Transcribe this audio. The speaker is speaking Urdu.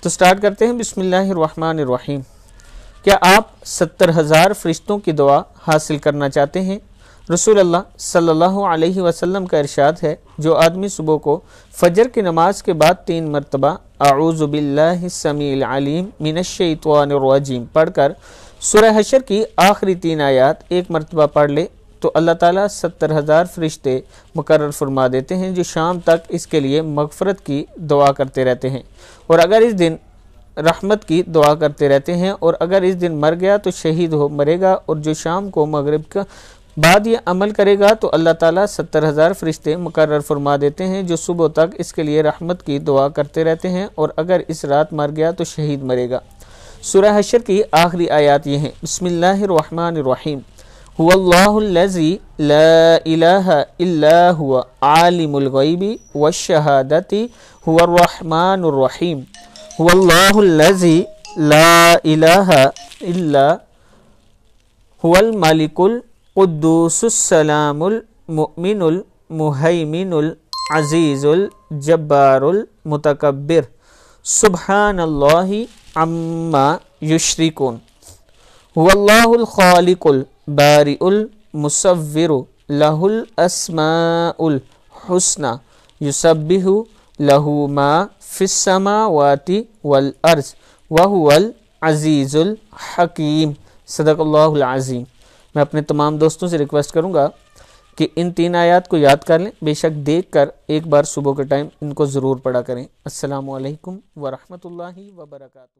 تو سٹارٹ کرتے ہیں۔ بسم اللہ الرحمن الرحیم۔ کیا آپ 70,000 فرشتوں کی دعا حاصل کرنا چاہتے ہیں؟ رسول اللہ صلی اللہ علیہ وسلم کا ارشاد ہے، جو آدمی صبح کو فجر کی نماز کے بعد 3 مرتبہ اعوذ باللہ السمیع العلیم من الشیطان الرجیم پڑھ کر سورہ حشر کی آخری 3 آیات 1 مرتبہ پڑھ لے تو اللہ تعالیٰ 70,000 فرشتے مقرر فرما دیتے ہیں، جو شام تک اس کے لیے مغفرت کی دعا کرتے رہتے ہیں، اور اگر اس دن رحمت کی دعا کرتے رہتے ہیں، اور اگر اس دن مر گیا تو شہید مرے گا، اور جو شام کو مغرب کا بعد یہ عمل کرے گا تو اللہ تعالیٰ 70,000 فرشتے مقرر فرما دیتے ہیں، جو صبح تک اس کے لیے رحمت کی دعا کرتے رہتے ہیں، اور اگر اس رات مر گیا تو شہید مرے گا۔ سورہ حشر کی آخری آیات یہ ہیں۔ بسم اللہ الرحمن الرحیم۔ هو اللہ الذی لا الہ الا هو عالم الغیب والشہادۃ هو الرحمن الرحیم۔ هو اللہ الذی لا الہ الا هو الملک القدوس السلام المؤمن المہیمن العزیز الجبار المتکبر سبحان اللہ عما یشرکون۔ هو اللہ الخالق البارئ المصور له الاسماء الحسنى یسبح له ما فی السماوات والارض وهو العزیز الحکیم۔ صدق اللہ العظیم۔ میں اپنے تمام دوستوں سے ریکویسٹ کروں گا کہ ان 3 آیات کو یاد کر لیں، بے شک دیکھ کر ایک بار صبح کے ٹائم ان کو ضرور پڑھا کریں۔ السلام علیکم ورحمۃ اللہ وبرکاتہ۔